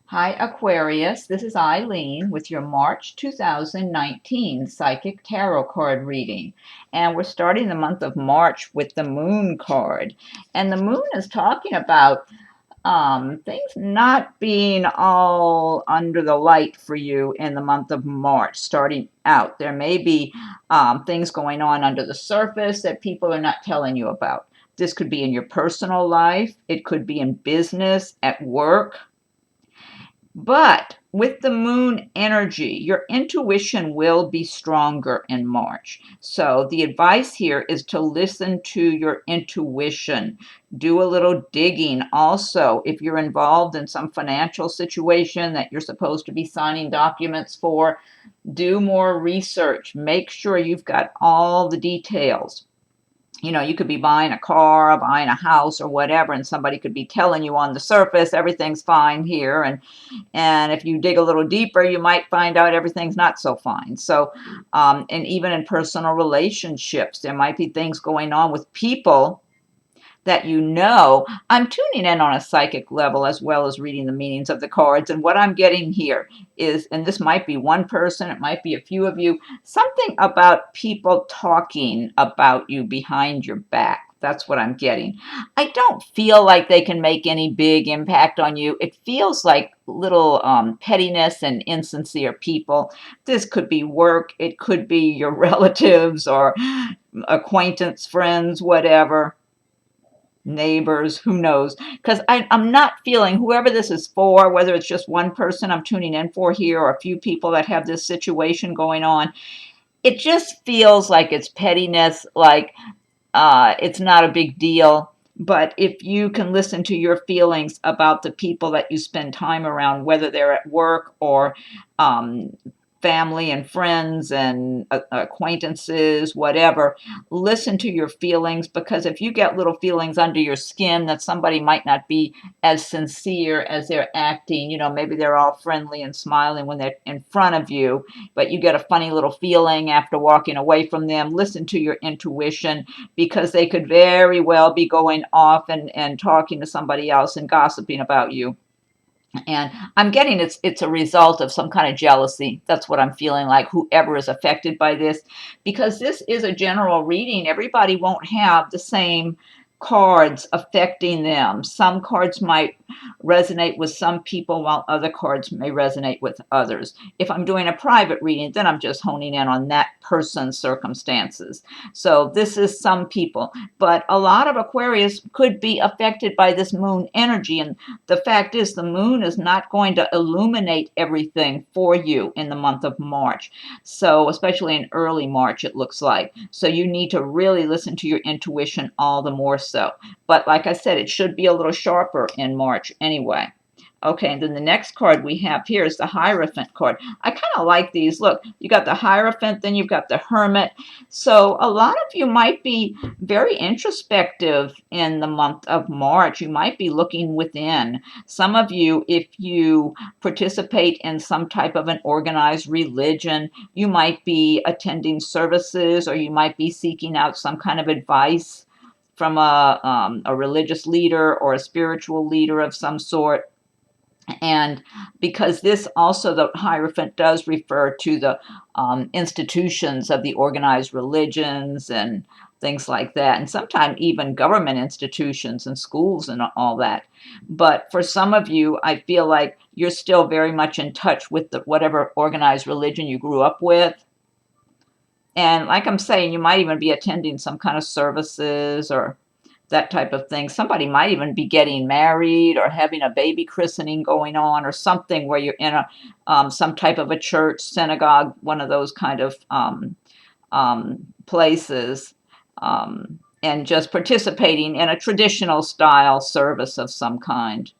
Hi, Aquarius. This is Eileen with your March 2019 Psychic Tarot card reading. And we're starting the month of March with the Moon card. And the Moon is talking about things not being all under the light for you in the month of March, starting out. There may be things going on under the surface that people are not telling you about. This could be in your personal life, it could be in business, at work. But with the moon energy, your intuition will be stronger in March. So the advice here is to listen to your intuition. Do a little digging. Also, if you're involved in some financial situation that you're supposed to be signing documents for, do more research. Make sure you've got all the details. You could be buying a car or buying a house or whatever, and somebody could be telling you on the surface everything's fine here, and if you dig a little deeper, you might find out everything's not so fine. So, and even in personal relationships, there might be things going on with people that I'm tuning in on a psychic level as well as reading the meanings of the cards. And what I'm getting here is, and this might be one person, it might be a few of you, something about people talking about you behind your back. That's what I'm getting. I don't feel like they can make any big impact on you. It feels like little pettiness and insincere people. This could be work. It could be your relatives or acquaintance, friends, whatever, neighbors, who knows? Because I'm not feeling whoever this is for, whether it's just one person I'm tuning in for here or a few people that have this situation going on. It just feels like it's pettiness, like it's not a big deal. But if you can listen to your feelings about the people that you spend time around, whether they're at work or family and friends and acquaintances, whatever, listen to your feelings, because if you get little feelings under your skin that somebody might not be as sincere as they're acting, maybe they're all friendly and smiling when they're in front of you, but you get a funny little feeling after walking away from them, listen to your intuition, because they could very well be going off and talking to somebody else and gossiping about you. And I'm getting it's a result of some kind of jealousy. That's what I'm feeling like, whoever is affected by this, because this is a general reading. Everybody won't have the same cards affecting them. Some cards might resonate with some people while other cards may resonate with others. If I'm doing a private reading, then I'm just honing in on that person's circumstances. So this is some people, but a lot of Aquarius could be affected by this moon energy. And the fact is, the moon is not going to illuminate everything for you in the month of March. So, especially in early March, it looks like. So, you need to really listen to your intuition all the more so. But, like I said, it should be a little sharper in March anyway. Okay, and then the next card we have here is the Hierophant card. I kind of like these. Look, you got the Hierophant, then you've got the Hermit. So a lot of you might be very introspective in the month of March. You might be looking within. Some of you, if you participate in some type of an organized religion, you might be attending services, or you might be seeking out some kind of advice from a religious leader or a spiritual leader of some sort. And because this also, the Hierophant does refer to the institutions of the organized religions and things like that, and sometimes even government institutions and schools and all that. But for some of you, I feel like you're still very much in touch with whatever organized religion you grew up with. And like I'm saying, you might even be attending some kind of services or that type of thing. Somebody might even be getting married or having a baby christening going on, or something where you're in some type of a church, synagogue, one of those kind of places, and just participating in a traditional style service of some kind.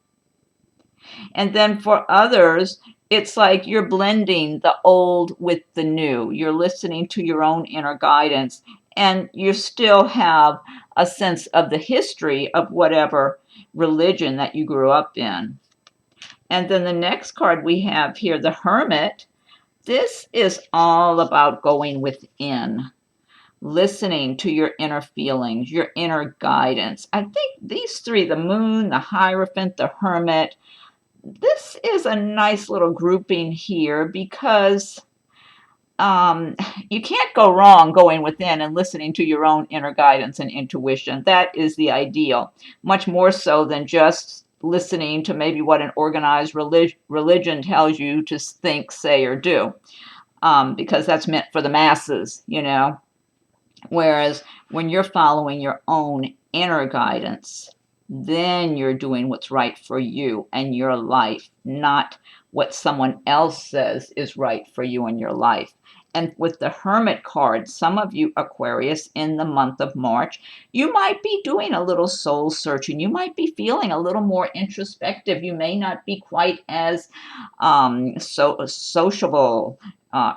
And then for others, it's like you're blending the old with the new. You're listening to your own inner guidance, and you still have a sense of the history of whatever religion that you grew up in. And then the next card we have here, the Hermit. This is all about going within, listening to your inner feelings, your inner guidance. I think these three, the Moon, the Hierophant, the Hermit, this is a nice little grouping here because um, you can't go wrong going within and listening to your own inner guidance and intuition. That is the ideal, much more so than just listening to maybe what an organized religion tells you to think, say, or do, because that's meant for the masses, you know. Whereas when you're following your own inner guidance, then you're doing what's right for you and your life, not what someone else says is right for you and your life. And with the Hermit card, some of you Aquarius in the month of March, you might be doing a little soul searching. You might be feeling a little more introspective. You may not be quite as so sociable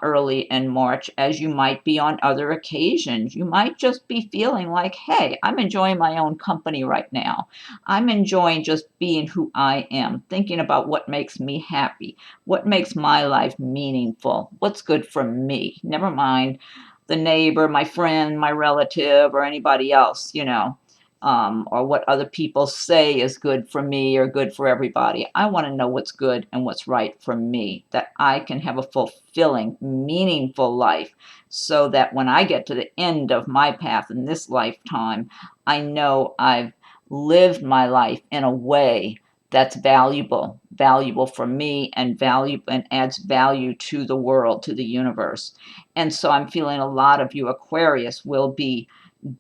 early in March as you might be on other occasions. You might just be feeling like, hey, I'm enjoying my own company right now. I'm enjoying just being who I am, thinking about what makes me happy, what makes my life meaningful, what's good for me. Never mind the neighbor, my friend, my relative, or anybody else, you know. Or what other people say is good for me or good for everybody. I want to know what's good and what's right for me, that I can have a fulfilling, meaningful life, so that when I get to the end of my path in this lifetime, I know I've lived my life in a way that's valuable for me and value and adds value to the world, to the universe. And so I'm feeling a lot of you Aquarius will be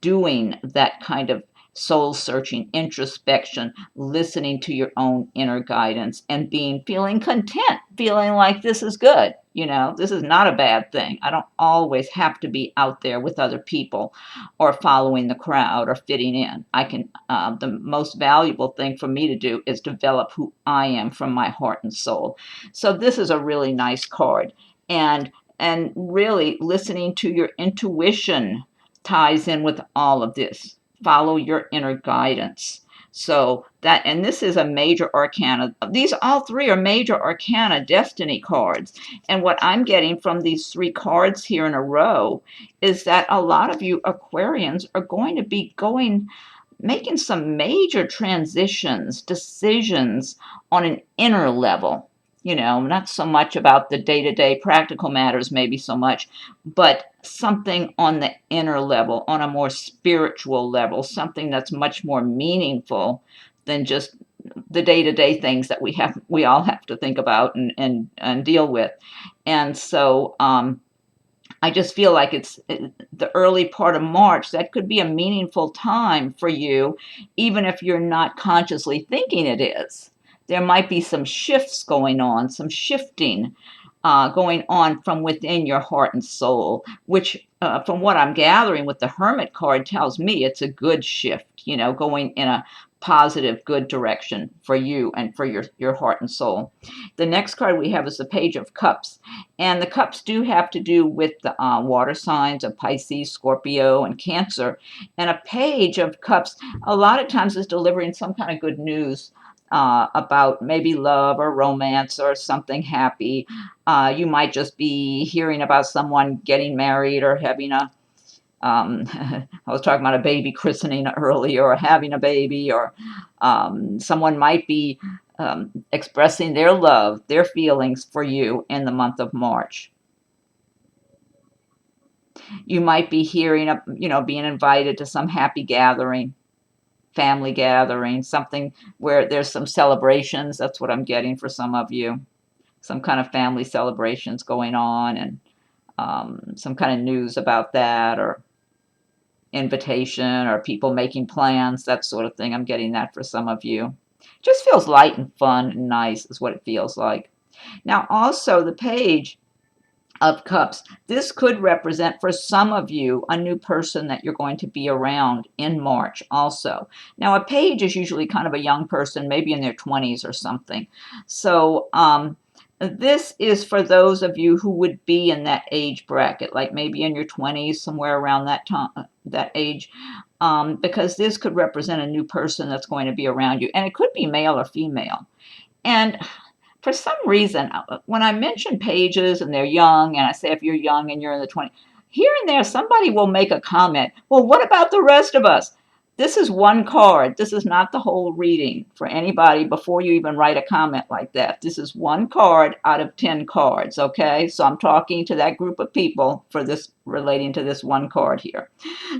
doing that kind of soul searching, introspection, listening to your own inner guidance, and feeling content, feeling like this is good. You know, this is not a bad thing. I don't always have to be out there with other people or following the crowd or fitting in. I can, the most valuable thing for me to do is develop who I am from my heart and soul. So this is a really nice card. And really listening to your intuition ties in with all of this. Follow your inner guidance. So that, and this is a major arcana. These all three are major arcana destiny cards. And what I'm getting from these three cards here in a row is that a lot of you Aquarians are going to be making some major transitions, decisions on an inner level. You know, not so much about the day-to-day practical matters, maybe so much, but something on the inner level, on a more spiritual level, something that's much more meaningful than just the day-to-day things that we all have to think about and deal with. And so I just feel like it's the early part of March. That could be a meaningful time for you, even if you're not consciously thinking it is. There might be some shifts going on, some shifting going on from within your heart and soul, which, from what I'm gathering with the Hermit card, tells me it's a good shift, you know, going in a positive, good direction for you and for your heart and soul. The next card we have is the Page of Cups. And the cups do have to do with the water signs of Pisces, Scorpio, and Cancer. And a Page of Cups a lot of times is delivering some kind of good news about maybe love or romance or something happy. You might just be hearing about someone getting married or having I was talking about a baby christening earlier, or having a baby, or someone might be expressing their love, their feelings for you in the month of March. You might be hearing, being invited to some happy gathering, family gathering, something where there's some celebrations. That's what I'm getting for some of you. Some kind of family celebrations going on, and some kind of news about that, or invitation, or people making plans, that sort of thing. I'm getting that for some of you. Just feels light and fun and nice is what it feels like. Now, also the Page of Cups. This could represent for some of you a new person that you're going to be around in March also. Now, a page is usually kind of a young person, maybe in their 20s or something. So this is for those of you who would be in that age bracket, like maybe in your 20s, somewhere around that time, that age, because this could represent a new person that's going to be around you. And it could be male or female. And for some reason, when I mention pages and they're young, and I say if you're young and you're in the 20s, here and there somebody will make a comment, well, what about the rest of us? This is one card. This is not the whole reading for anybody before you even write a comment like that. This is one card out of 10 cards, okay? So I'm talking to that group of people for this, relating to this one card here.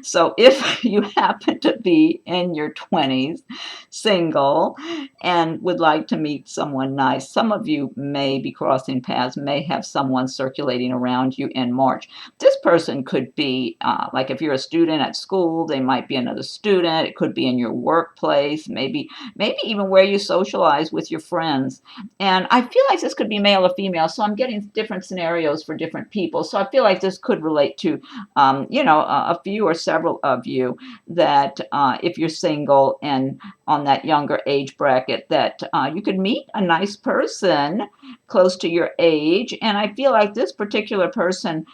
So if you happen to be in your 20s, single, and would like to meet someone nice, some of you may be crossing paths, may have someone circulating around you in March. This person could be, like if you're a student at school, they might be another student. It could be in your workplace, maybe even where you socialize with your friends. And I feel like this could be male or female, so I'm getting different scenarios for different people. So I feel like this could relate to, a few or several of you that if you're single and on that younger age bracket, that you could meet a nice person close to your age. And I feel like this particular person,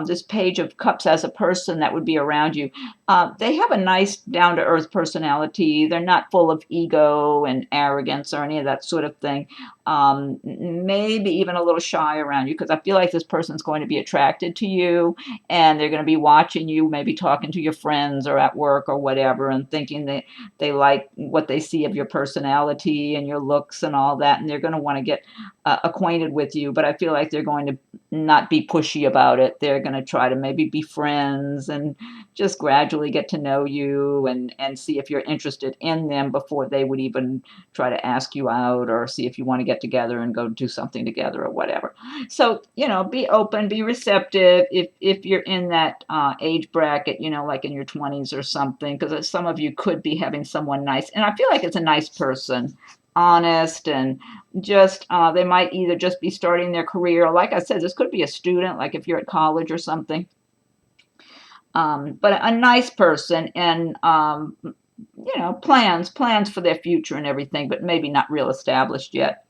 this Page of Cups as a person that would be around you, they have a nice down-to-earth personality. They're not full of ego and arrogance or any of that sort of thing. Maybe even a little shy around you, because I feel like this person's going to be attracted to you, and they're going to be watching you, maybe talking to your friends or at work or whatever, and thinking that they like what they see of your personality and your looks and all that, and they're going to want to get acquainted with you. But I feel like they're going to not be pushy about it. They're going to try to maybe be friends and just gradually get to know you and see if you're interested in them before they would even try to ask you out or see if you want to get together and go do something together or whatever. So, be open, be receptive if you're in that age bracket, like in your 20s or something, because some of you could be having someone nice. And I feel like it's a nice person, honest, and just they might either just be starting their career. Like I said, this could be a student, like if you're at college or something. But a nice person, and plans for their future and everything, but maybe not real established yet.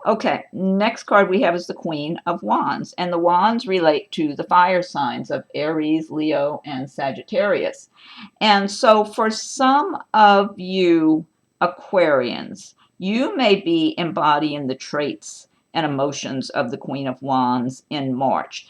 Okay, next card we have is the Queen of Wands, and the wands relate to the fire signs of Aries, Leo, and Sagittarius. And so for some of you Aquarians, you may be embodying the traits and emotions of the Queen of Wands in March.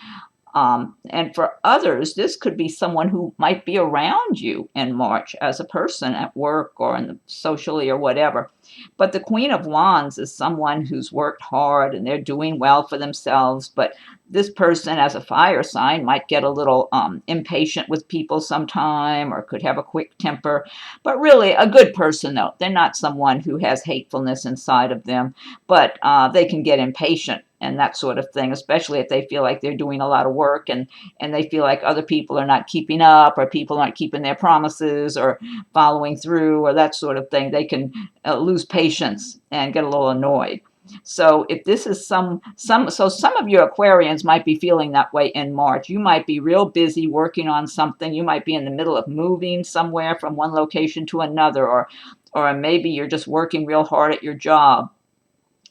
And for others, this could be someone who might be around you in March as a person at work or socially or whatever. But the Queen of Wands is someone who's worked hard and they're doing well for themselves. But this person, as a fire sign, might get a little impatient with people sometime or could have a quick temper. But really, a good person, though. They're not someone who has hatefulness inside of them, but they can get impatient and that sort of thing, especially if they feel like they're doing a lot of work and they feel like other people are not keeping up or people aren't keeping their promises or following through or that sort of thing. They can lose patience and get a little annoyed. So if this is some of your Aquarians might be feeling that way in March. You might be real busy working on something. You might be in the middle of moving somewhere from one location to another, or maybe you're just working real hard at your job,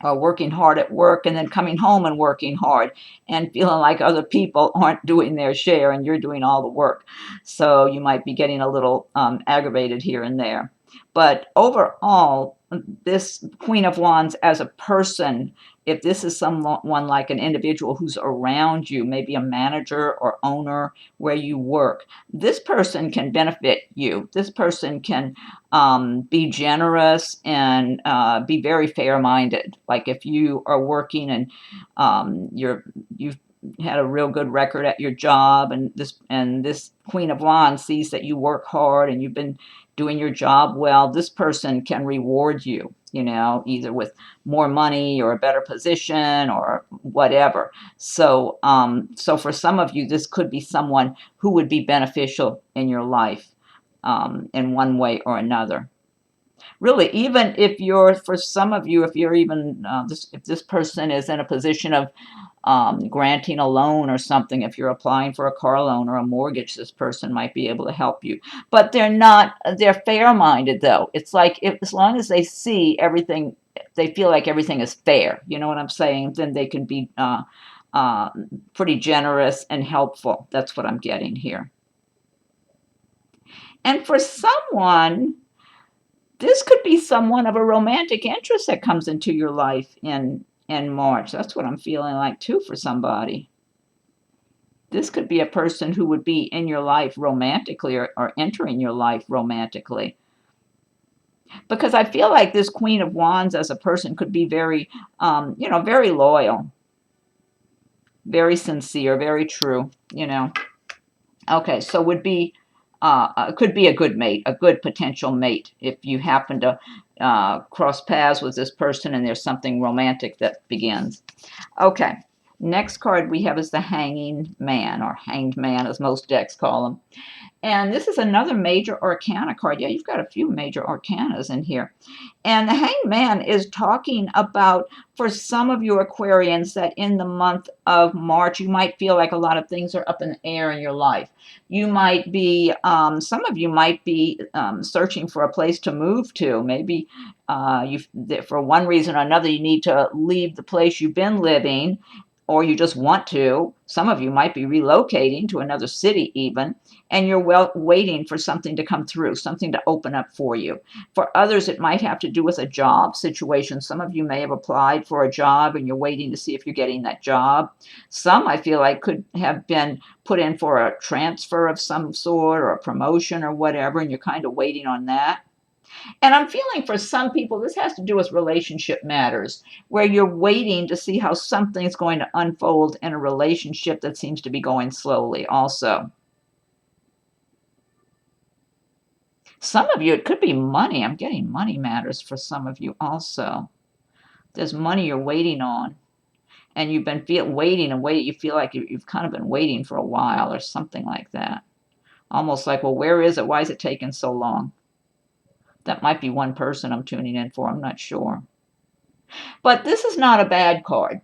or working hard at work and then coming home and working hard and feeling like other people aren't doing their share and you're doing all the work. So you might be getting a little aggravated here and there. But overall, this Queen of Wands as a person, if this is someone like an individual who's around you, maybe a manager or owner where you work, this person can benefit you. This person can be generous and be very fair-minded. Like if you are working and you've had a real good record at your job, and this Queen of Wands sees that you work hard and you've been doing your job well, this person can reward you, either with more money or a better position or whatever. So for some of you, this could be someone who would be beneficial in your life in one way or another. Really, even if for some of you, if you're even, if this person is in a position of granting a loan or something, if you're applying for a car loan or a mortgage, this person might be able to help you. But they're fair-minded, though. It's like as long as they see everything, they feel like everything is fair. You know what I'm saying? Then they can be pretty generous and helpful. That's what I'm getting here. And for someone, this could be someone of a romantic interest that comes into your life in March. That's what I'm feeling like too for somebody. This could be a person who would be in your life romantically or entering your life romantically. Because I feel like this Queen of Wands as a person could be very, very loyal, very sincere, very true, Okay, so would be, could be a good mate, a good potential mate if you happen to cross paths with this person and there's something romantic that begins. Okay, next card we have is the Hanging Man, or Hanged Man as most decks call him. And this is another major arcana card. Yeah, you've got a few major arcanas in here. And the Hanged Man is talking about, for some of you Aquarians, that in the month of March, you might feel like a lot of things are up in the air in your life. You might be, some of you might be searching for a place to move to. Maybe for one reason or another, you need to leave the place you've been living, or you just want to. Some of you might be relocating to another city even, and you're waiting for something to come through, something to open up for you. For others, it might have to do with a job situation. Some of you may have applied for a job and you're waiting to see if you're getting that job. Some, I feel like, could have been put in for a transfer of some sort or a promotion or whatever, and you're kind of waiting on that. And I'm feeling for some people, this has to do with relationship matters, where you're waiting to see how something's going to unfold in a relationship that seems to be going slowly also. Some of you, it could be money. I'm getting money matters for some of you also. There's money you're waiting on, and you've been waiting and waiting. You feel like you've kind of been waiting for a while or something like that. Almost like, well, where is it? Why is it taking so long? That might be one person I'm tuning in for. I'm not sure. But this is not a bad card.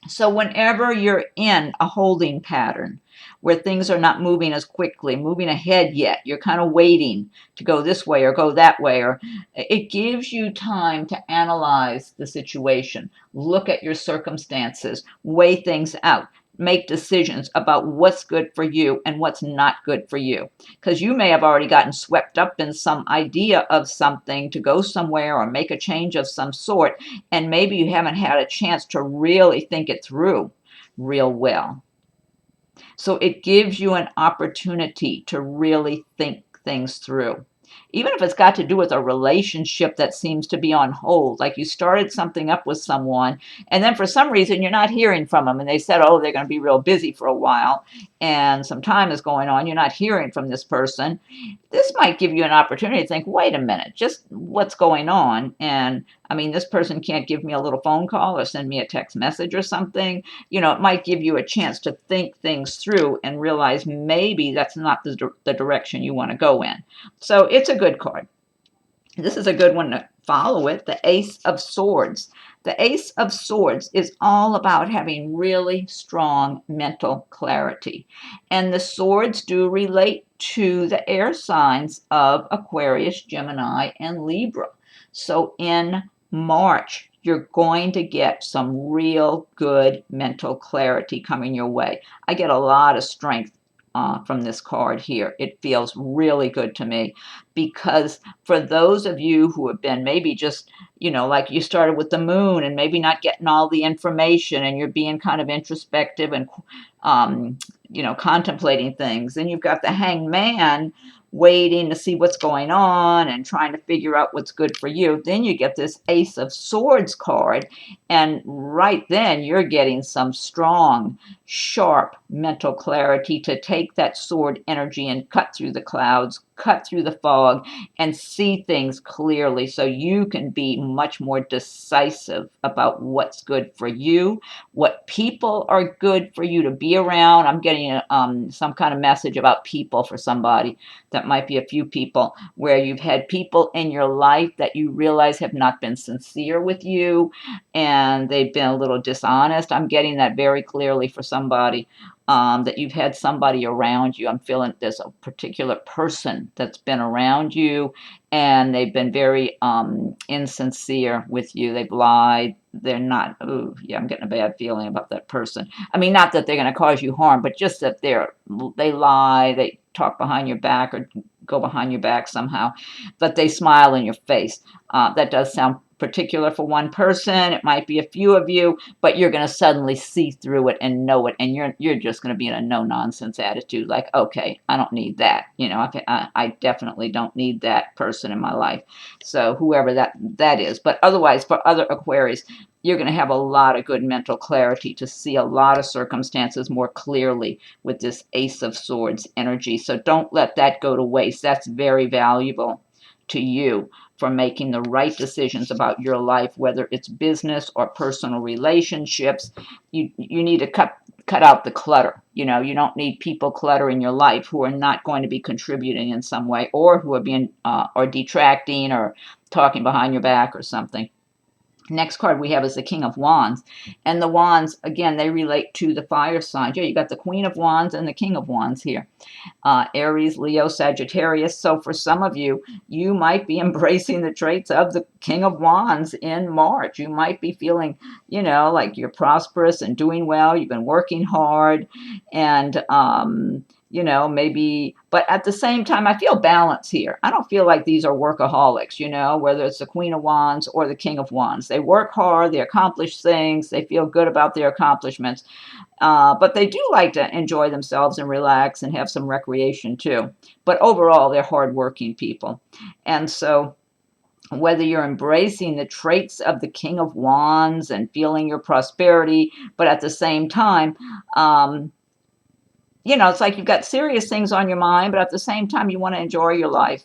So whenever you're in a holding pattern where things are not moving as quickly, moving ahead yet, you're kind of waiting to go this way or go that way, or it gives you time to analyze the situation, look at your circumstances, weigh things out, make decisions about what's good for you and what's not good for you. Because you may have already gotten swept up in some idea of something to go somewhere or make a change of some sort, and maybe you haven't had a chance to really think it through real well. So it gives you an opportunity to really think things through. Even if it's got to do with a relationship that seems to be on hold, like you started something up with someone, and then for some reason you're not hearing from them, and they said, oh, they're going to be real busy for a while, and some time is going on, you're not hearing from this person. This might give you an opportunity to think, wait a minute, just what's going on? And I mean, this person can't give me a little phone call or send me a text message or something. It might give you a chance to think things through and realize maybe that's not the direction you want to go in. So it's a good card. This is a good one to follow it, the Ace of Swords. The Ace of Swords is all about having really strong mental clarity. And the swords do relate to the air signs of Aquarius, Gemini, and Libra. So in March, you're going to get some real good mental clarity coming your way. I get a lot of strength from this card here. It feels really good to me, because for those of you who have been maybe just, like you started with the moon and maybe not getting all the information, and you're being kind of introspective and, contemplating things, and you've got the Hanged Man waiting to see what's going on and trying to figure out what's good for you. Then you get this Ace of Swords card, and right then you're getting some strong, sharp mental clarity to take that sword energy and cut through the clouds, cut through the fog, and see things clearly, so you can be much more decisive about what's good for you, what people are good for you to be around. I'm getting some kind of message about people for somebody. That might be a few people, where you've had people in your life that you realize have not been sincere with you, and they've been a little dishonest. I'm getting that very clearly for somebody, that you've had somebody around you. I'm feeling there's a particular person that's been around you, and they've been very insincere with you. They've lied. They're not, oh, yeah, I'm getting a bad feeling about that person. I mean, not that they're going to cause you harm, but just that they lie, they talk behind your back or go behind your back somehow, but they smile in your face. That does sound particular for one person. It might be a few of you, but you're going to suddenly see through it and know it, and you're just going to be in a no nonsense attitude, like, okay, I don't need that. I definitely don't need that person in my life. So whoever that is, but otherwise, for other Aquarius, you're going to have a lot of good mental clarity to see a lot of circumstances more clearly with this Ace of Swords energy. So don't let that go to waste. That's very valuable to you for making the right decisions about your life, whether it's business or personal relationships. You need to cut out the clutter. You don't need people cluttering your life who are not going to be contributing in some way, or who are being or detracting or talking behind your back or something. Next card we have is the King of Wands. And the Wands, again, they relate to the fire signs. Yeah, you got the Queen of Wands and the King of Wands here. Aries, Leo, Sagittarius. So for some of you, you might be embracing the traits of the King of Wands in March. You might be feeling, like you're prosperous and doing well. You've been working hard, and maybe, but at the same time, I feel balance here. I don't feel like these are workaholics, whether it's the Queen of Wands or the King of Wands. They work hard, they accomplish things, they feel good about their accomplishments, but they do like to enjoy themselves and relax and have some recreation too. But overall, they're hardworking people. And so whether you're embracing the traits of the King of Wands and feeling your prosperity, but at the same time, it's like you've got serious things on your mind, but at the same time, you want to enjoy your life.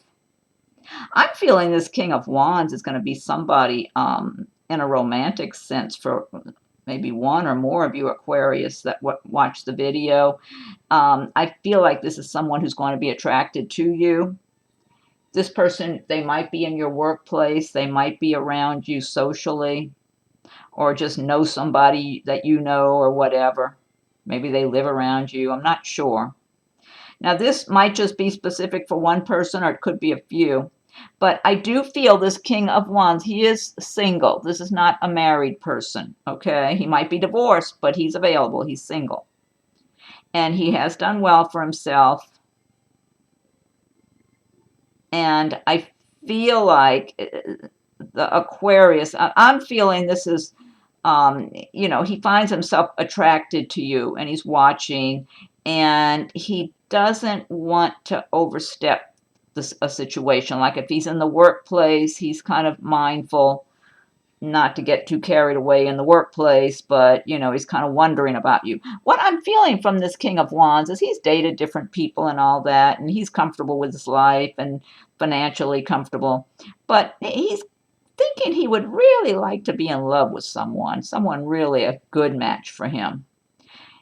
I'm feeling this King of Wands is going to be somebody in a romantic sense for maybe one or more of you Aquarius that watch the video. I feel like this is someone who's going to be attracted to you. This person, they might be in your workplace, they might be around you socially, or just know somebody that you know or whatever. Maybe they live around you. I'm not sure. Now, this might just be specific for one person, or it could be a few. But I do feel this King of Wands, he is single. This is not a married person, okay? He might be divorced, but he's available. He's single. And he has done well for himself. And I feel like the Aquarius, I'm feeling this is, he finds himself attracted to you, and he's watching, and he doesn't want to overstep a situation. Like if he's in the workplace, he's kind of mindful not to get too carried away in the workplace, but he's kind of wondering about you. What I'm feeling from this King of Wands is he's dated different people and all that, and he's comfortable with his life and financially comfortable, but he's thinking he would really like to be in love with someone really a good match for him.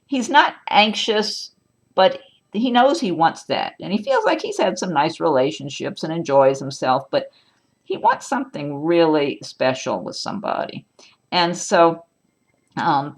He's not anxious, but he knows he wants that, and he feels like he's had some nice relationships and enjoys himself, but he wants something really special with somebody. And so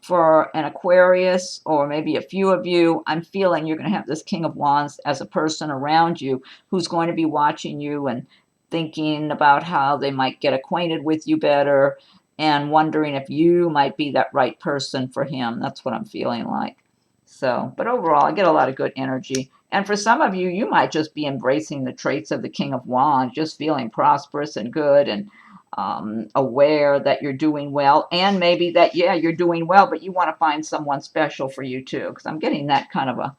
for an Aquarius, or maybe a few of you, I'm feeling you're going to have this King of Wands as a person around you who's going to be watching you and thinking about how they might get acquainted with you better, and wondering if you might be that right person for him. That's what I'm feeling like. So, but overall, I get a lot of good energy. And for some of you, you might just be embracing the traits of the King of Wands, just feeling prosperous and good, and aware that you're doing well. And maybe that, yeah, you're doing well, but you want to find someone special for you too. Because I'm getting that kind of a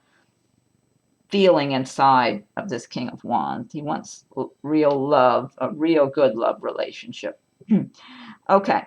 feeling inside of this King of Wands. He wants real love, a real good love relationship. Okay.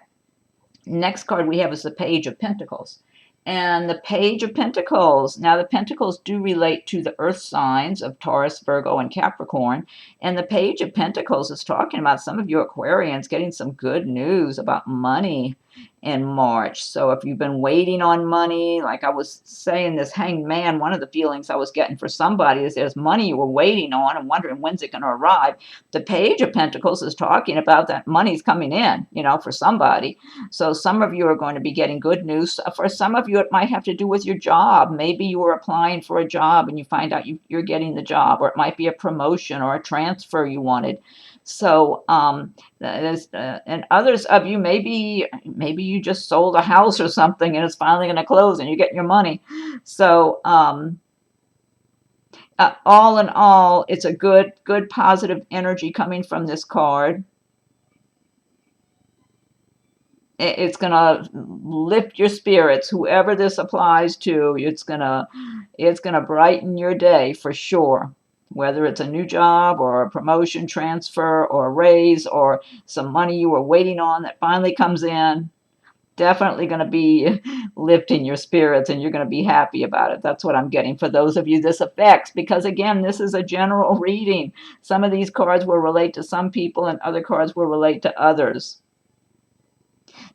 Next card we have is the Page of Pentacles. And the Page of Pentacles, now the Pentacles do relate to the earth signs of Taurus, Virgo, and Capricorn. And the Page of Pentacles is talking about some of you Aquarians getting some good news about money in March. So if you've been waiting on money, like I was saying, this Hanged Man, one of the feelings I was getting for somebody is there's money you were waiting on and wondering when's it going to arrive. The Page of Pentacles is talking about that money's coming in, for somebody. So some of you are going to be getting good news. For some of you, it might have to do with your job. Maybe you were applying for a job and you find out you're getting the job, or it might be a promotion or a transfer you wanted. So, and others of you, maybe you just sold a house or something and it's finally going to close and you're getting your money. So, all in all, it's a good positive energy coming from this card. it's going to lift your spirits. Whoever this applies to, it's going to brighten your day for sure. Whether it's a new job or a promotion, transfer, or a raise, or some money you were waiting on that finally comes in, definitely going to be lifting your spirits, and you're going to be happy about it. That's what I'm getting for those of you this affects, because again, this is a general reading. Some of these cards will relate to some people and other cards will relate to others.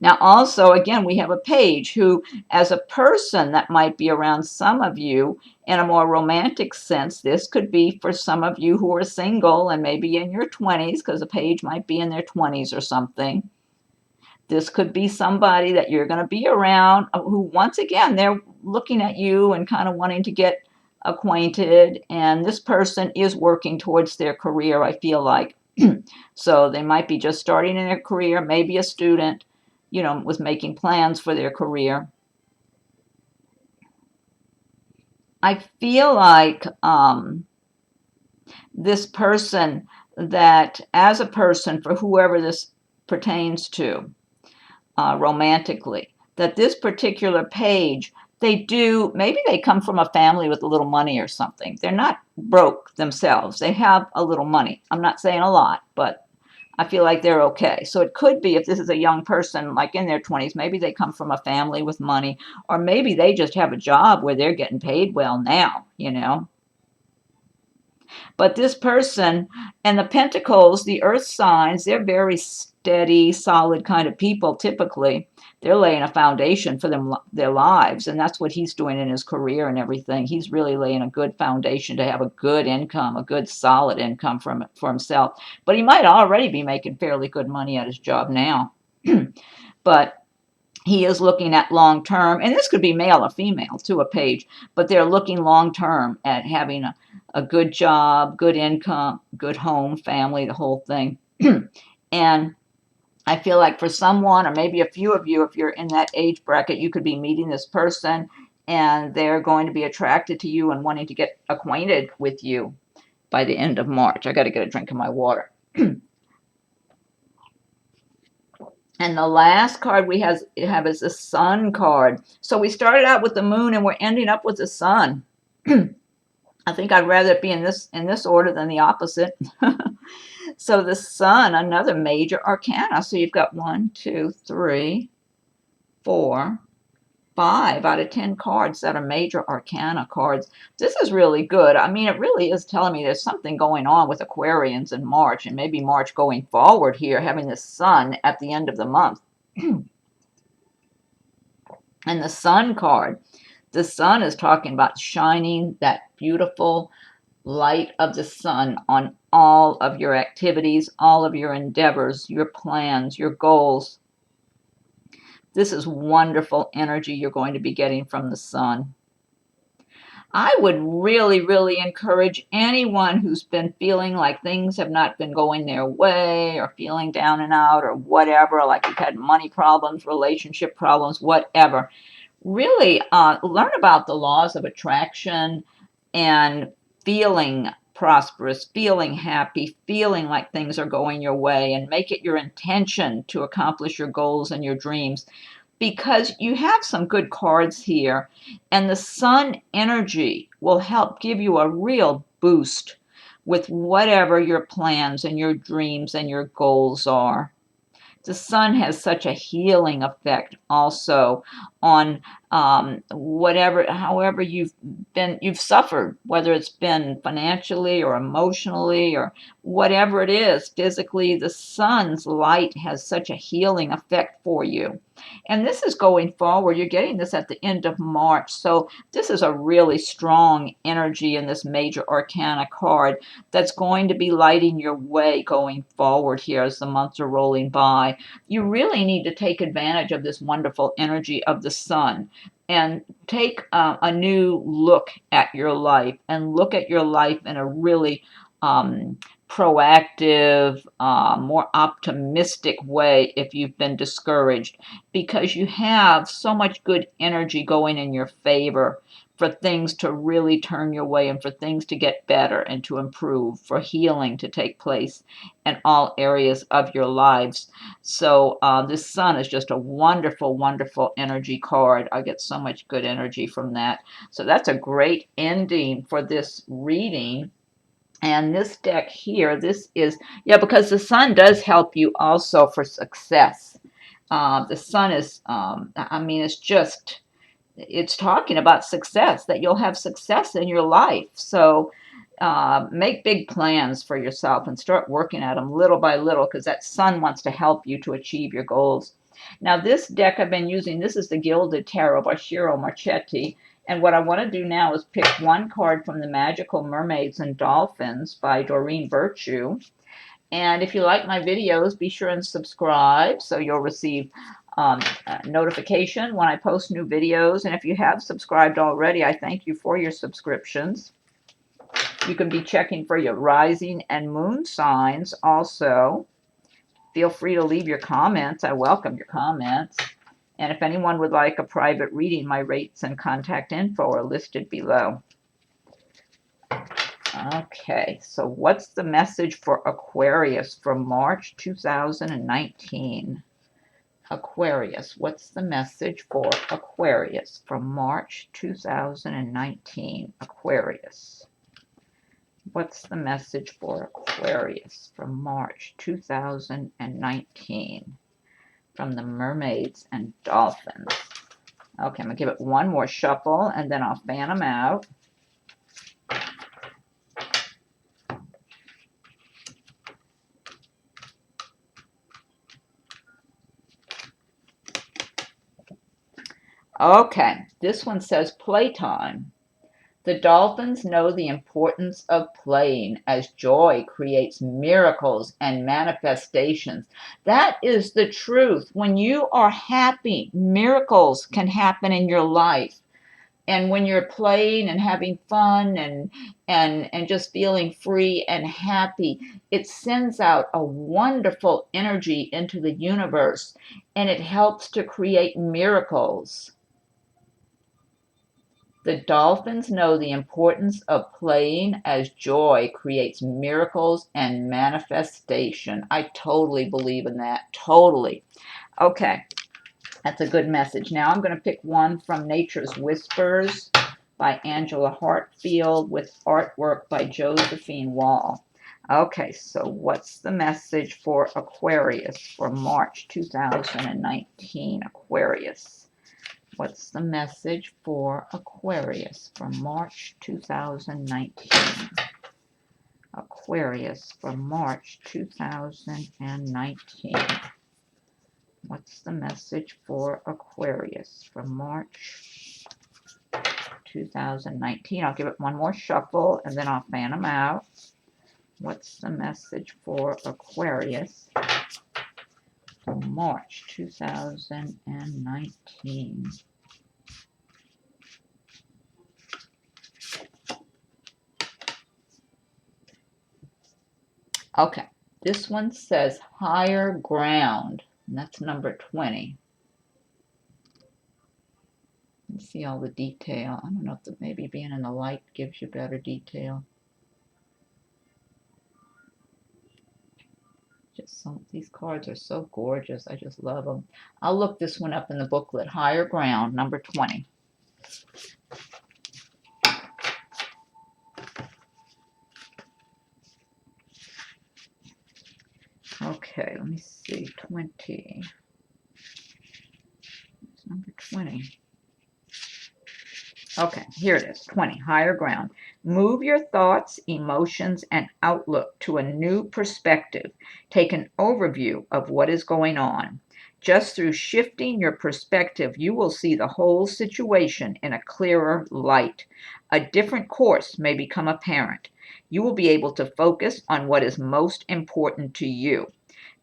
Now also, again, we have a page who, as a person that might be around some of you in a more romantic sense, this could be for some of you who are single and maybe in your 20s, because a page might be in their 20s or something. This could be somebody that you're going to be around who, once again, they're looking at you and kind of wanting to get acquainted. And this person is working towards their career, I feel like. So they might be just starting in their career, maybe a student, was making plans for their career. I feel like this person, that as a person, for whoever this pertains to, romantically, that this particular page, maybe they come from a family with a little money or something. They're not broke themselves. They have a little money. I'm not saying a lot, but I feel like they're okay. So it could be, if this is a young person, like in their 20s, maybe they come from a family with money, or maybe they just have a job where they're getting paid well now, But this person, and the Pentacles, the Earth signs, they're very steady, solid kind of people typically. They're laying a foundation for their lives, and that's what he's doing in his career and everything. He's really laying a good foundation to have a good income, a good solid income for himself. But he might already be making fairly good money at his job now. But he is looking at long term, and this could be male or female to a page, but they're looking long term at having a good job, good income, good home, family, the whole thing. And I feel like for someone, or maybe a few of you, if you're in that age bracket, you could be meeting this person and they're going to be attracted to you and wanting to get acquainted with you by the end of March. I got to get a drink of my water. And the last card we have is the Sun card. So we started out with the Moon and we're ending up with the Sun. I think I'd rather it be in this order than the opposite. So the Sun, another major arcana. So you've got 1, 2, 3, 4, 5 out of 10 cards that are major arcana cards. This is really good. I mean, it really is telling me there's something going on with Aquarians in March, and maybe March going forward here, having the Sun at the end of the month. And the Sun card, the Sun is talking about shining that beautiful light of the sun on all of your activities, all of your endeavors, your plans, your goals. This is wonderful energy you're going to be getting from the Sun. I would really, really encourage anyone who's been feeling like things have not been going their way, or feeling down and out, or whatever, like you've had money problems, relationship problems, whatever. Really learn about the laws of attraction and feeling prosperous, feeling happy, feeling like things are going your way, and make it your intention to accomplish your goals and your dreams, because you have some good cards here, and the Sun energy will help give you a real boost with whatever your plans and your dreams and your goals are. The Sun has such a healing effect also on however you've suffered, whether it's been financially or emotionally or whatever it is, physically. The Sun's light has such a healing effect for you. And this is going forward. You're getting this at the end of March. So this is a really strong energy in this major arcana card that's going to be lighting your way going forward here as the months are rolling by. You really need to take advantage of this wonderful energy of the Sun and take a new look at your life, and look at your life in a really proactive, more optimistic way if you've been discouraged, because you have so much good energy going in your favor for things to really turn your way and for things to get better and to improve, for healing to take place in all areas of your lives. So this sun is just a wonderful, wonderful energy card. I get so much good energy from that. So that's a great ending for this reading. And this deck here, this is, yeah, because the sun does help you also for success. The sun is, I mean, it's talking about success, that you'll have success in your life. So make big plans for yourself and start working at them little by little, because that sun wants to help you to achieve your goals. Now, this deck I've been using, this is the Gilded Tarot by Ciro Marchetti. And what I want to do now is pick one card from the Magical Mermaids and Dolphins by Doreen Virtue. And if you like my videos, be sure and subscribe so you'll receive notification when I post new videos. And if you have subscribed already, I thank you for your subscriptions. You can be checking for your rising and moon signs also. Feel free to leave your comments. I welcome your comments. And if anyone would like a private reading, my rates and contact info are listed below. Okay, so what's the message for Aquarius from March 2019? Aquarius, what's the message for Aquarius from March 2019? Aquarius. What's the message for Aquarius from March 2019 from the Mermaids and Dolphins? Okay, I'm going to give it one more shuffle and then I'll fan them out. Okay, this one says playtime. The dolphins know the importance of playing, as joy creates miracles and manifestations. That is the truth. When you are happy, miracles can happen in your life. And when you're playing and having fun and just feeling free and happy, it sends out a wonderful energy into the universe, and it helps to create miracles. The dolphins know the importance of playing, as joy creates miracles and manifestation. I totally believe in that. Totally. Okay, that's a good message. Now I'm going to pick one from Nature's Whispers by Angela Hartfield with artwork by Josephine Wall. Okay, so what's the message for Aquarius for March 2019? Aquarius. What's the message for Aquarius from March 2019? Aquarius from March 2019. What's the message for Aquarius from March 2019? I'll give it one more shuffle and then I'll fan them out. What's the message for Aquarius from March 2019? Okay, this one says higher ground, and that's number 20. Let's see all the detail. I don't know if maybe being in the light gives you better detail. These cards are so gorgeous. I just love them. I'll look this one up in the booklet. Higher ground, number 20. Okay, let me see. 20. It's number 20. Okay, here it is. 20. Higher ground. Move your thoughts, emotions, and outlook to a new perspective. Take an overview of what is going on. Just through shifting your perspective, you will see the whole situation in a clearer light. A different course may become apparent. You will be able to focus on what is most important to you.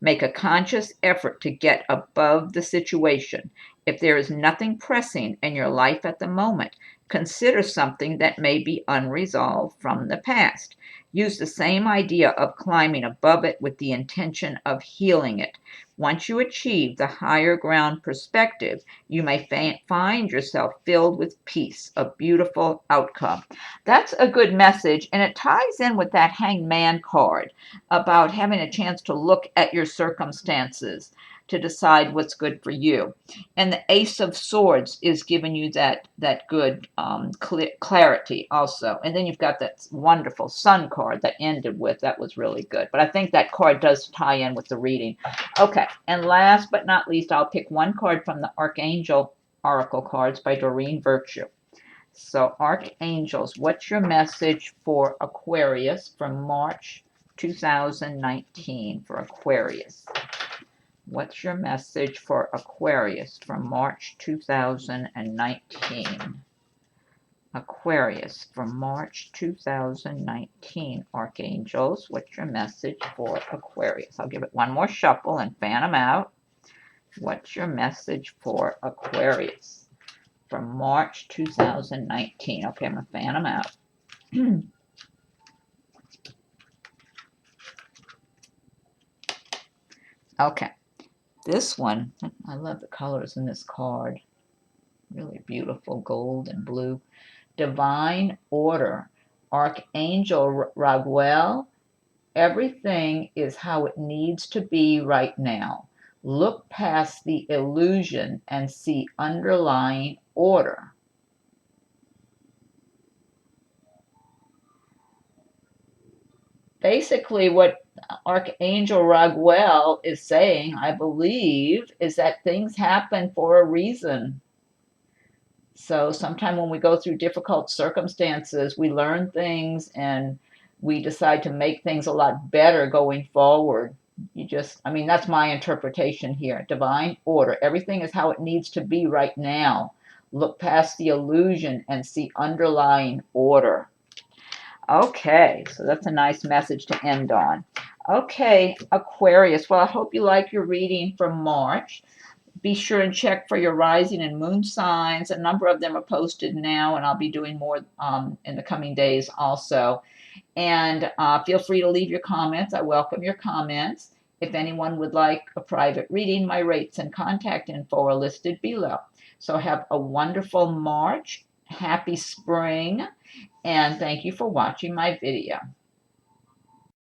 Make a conscious effort to get above the situation. If there is nothing pressing in your life at the moment, consider something that may be unresolved from the past. Use the same idea of climbing above it with the intention of healing it. Once you achieve the higher ground perspective, you may find yourself filled with peace, a beautiful outcome. That's a good message, and it ties in with that Hanged Man card about having a chance to look at your circumstances to decide what's good for you. And the Ace of Swords is giving you that good clarity also. And then you've got that wonderful Sun card that ended with. That was really good. But I think that card does tie in with the reading. Okay, and last but not least, I'll pick one card from the Archangel Oracle cards by Doreen Virtue. So Archangels, what's your message for Aquarius from March 2019 for Aquarius? What's your message for Aquarius from March 2019? Aquarius from March 2019. Archangels, what's your message for Aquarius? I'll give it one more shuffle and fan them out. What's your message for Aquarius from March 2019? Okay, I'm going to fan them out. Okay. This one, I love the colors in this card. Really beautiful, gold and blue. Divine order. Archangel Raguel, everything is how it needs to be right now. Look past the illusion and see underlying order. Basically, what Archangel Raguel is saying, I believe, is that things happen for a reason. So sometimes when we go through difficult circumstances, we learn things and we decide to make things a lot better going forward. That's my interpretation here. Divine order. Everything is how it needs to be right now. Look past the illusion and see underlying order. Okay, so that's a nice message to end on. Okay, Aquarius. Well, I hope you like your reading for March. Be sure and check for your rising and moon signs. A number of them are posted now, and I'll be doing more in the coming days also. And feel free to leave your comments. I welcome your comments. If anyone would like a private reading, my rates and contact info are listed below. So have a wonderful March. Happy spring. And thank you for watching my video.